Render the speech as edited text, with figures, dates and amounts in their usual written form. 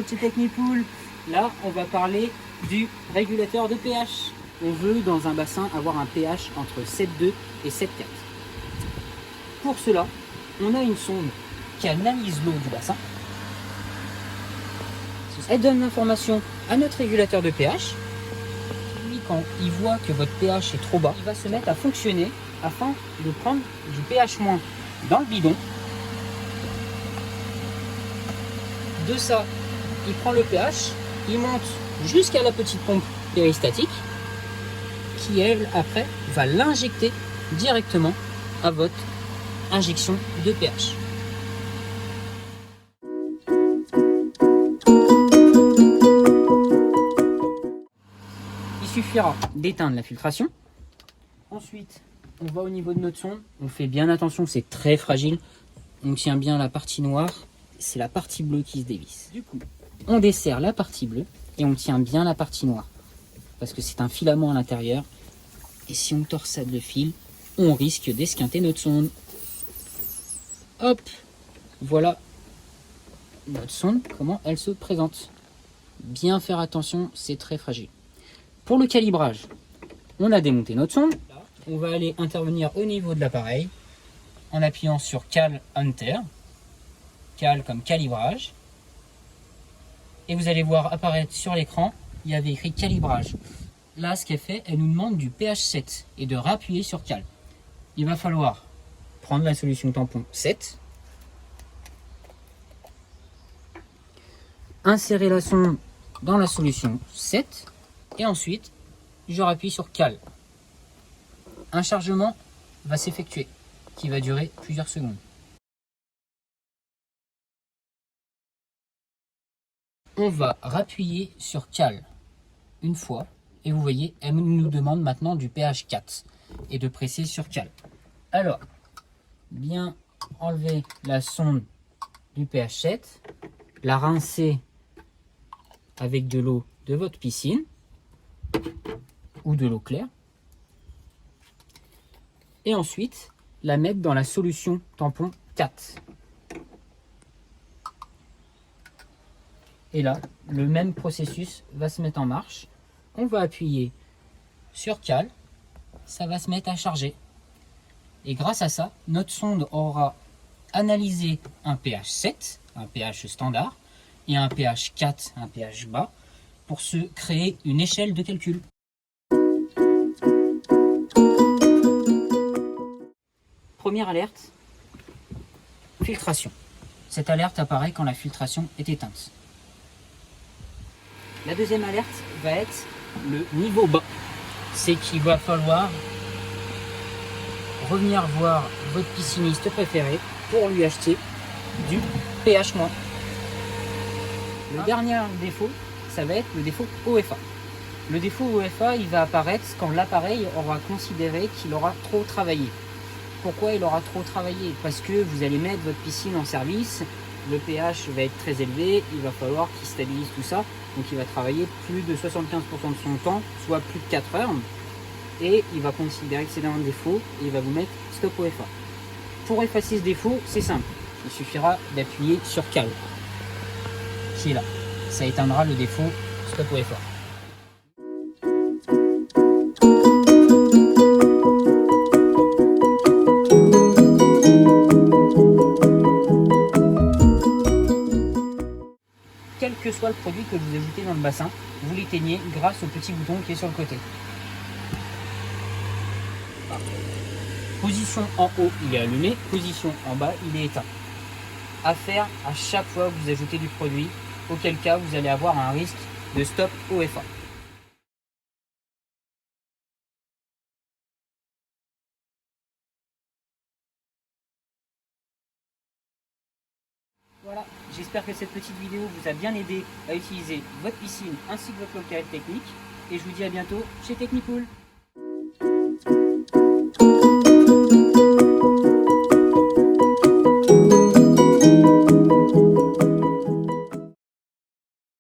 vidéo de chez Technipool. Là, on va parler du régulateur de pH. On veut dans un bassin avoir un pH entre 7,2 et 7,4. Pour cela, on a une sonde qui analyse l'eau du bassin. Elle donne l'information à notre régulateur de pH. Lui, quand il voit que votre pH est trop bas, il va se mettre à fonctionner afin de prendre du pH- dans le bidon. De ça, il prend le pH, il monte jusqu'à la petite pompe péristatique qui, elle, après, va l'injecter directement à votre injection de pH. Il suffira d'éteindre la filtration. Ensuite, on va au niveau de notre sonde. On fait bien attention, c'est très fragile. On tient bien la partie noire. C'est la partie bleue qui se dévisse. Du coup, on desserre la partie bleue et on tient bien la partie noire. Parce que c'est un filament à l'intérieur. Et si on torsade le fil, on risque d'esquinter notre sonde. Hop, voilà notre sonde, comment elle se présente. Bien faire attention, c'est très fragile. Pour le calibrage, on a démonté notre sonde. On va aller intervenir au niveau de l'appareil en appuyant sur Cal Enter. Cal comme calibrage. Et vous allez voir apparaître sur l'écran, il y avait écrit calibrage. Là, ce qu'elle fait, elle nous demande du pH 7 et de réappuyer sur Cal. Il va falloir prendre la solution tampon 7, insérer la sonde dans la solution 7 et ensuite je rappuie sur Cal. Un chargement va s'effectuer qui va durer plusieurs secondes. On va rappuyer sur Cal une fois et vous voyez, elle nous demande maintenant du pH 4 et de presser sur Cal. Alors, bien enlever la sonde du pH 7, la rincer avec de l'eau de votre piscine ou de l'eau claire et ensuite la mettre dans la solution tampon 4. Et là, le même processus va se mettre en marche. On va appuyer sur Cal, ça va se mettre à charger. Et grâce à ça, notre sonde aura analysé un pH 7, un pH standard, et un pH 4, un pH bas, pour se créer une échelle de calcul. Première alerte, filtration. Cette alerte apparaît quand la filtration est éteinte. La deuxième alerte va être le niveau bas. C'est qu'il va falloir revenir voir votre pisciniste préféré pour lui acheter du pH-. Le dernier défaut, ça va être le défaut OFA. Le défaut OFA, il va apparaître quand l'appareil aura considéré qu'il aura trop travaillé. Pourquoi il aura trop travaillé? Parce que vous allez mettre votre piscine en service, le pH va être très élevé, il va falloir qu'il stabilise tout ça. Donc il va travailler plus de 75% de son temps, soit plus de 4 heures. Et il va considérer que c'est un défaut et il va vous mettre stop OFA. Pour effacer ce défaut, c'est simple. Il suffira d'appuyer sur Cal, qui est là. Ça éteindra le défaut stop OFA. Quel que soit le produit que vous ajoutez dans le bassin, vous l'éteignez grâce au petit bouton qui est sur le côté. Position en haut, il est allumé. Position en bas, il est éteint. À faire à chaque fois que vous ajoutez du produit, auquel cas vous allez avoir un risque de stop OFA. Voilà, j'espère que cette petite vidéo vous a bien aidé à utiliser votre piscine ainsi que votre local technique. Et je vous dis à bientôt chez Technipool.